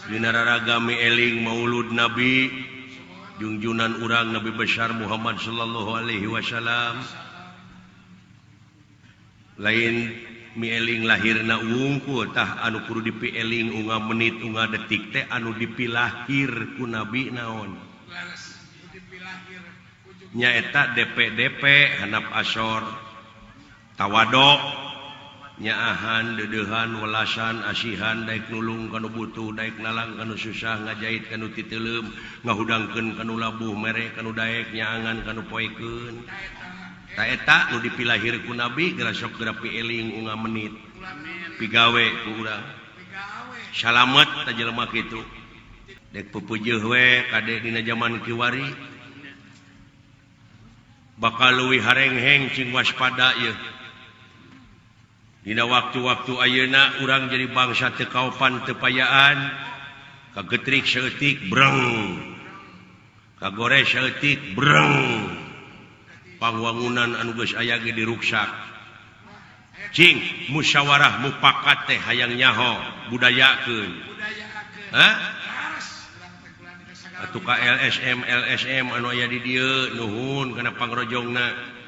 Dinararagami eling maulud Nabi junjunan urang Nabi besar Muhammad sallallahu alaihi wasallam lain mieling lahirna wungkul tah anu kudu dipieling unga menit unga detik teh anu dipilahir ku Nabi naon nyaeta DP handap asor tawadok nyaahan dedehan welasan asihan daek nulung kanu butuh daek nalang kanu susah ngajait kanu titeuleum ngahudangkeun kanu labuh mere kanu daek nyaangan kanu poekeun ta eta nu dipilahir ku Nabi geura sok geura pieling unga menit pigawe ku urang salamet ta jelema kitu dek pupujeuh we kade dina zaman kiwari bakal leuwih harengheng cing waspada ieu dina waktu-waktu ayeuna urang jadi bangsa teu kaopan teu payaan kagetrik saeutik breng kagore saeutik breng pangwangunan anu geus aya ge diruksak cing musyawarah mupakat teh hayang nyaho budayakeun atuh ka LSM anu aya di dieu nuhun kana pangrojongna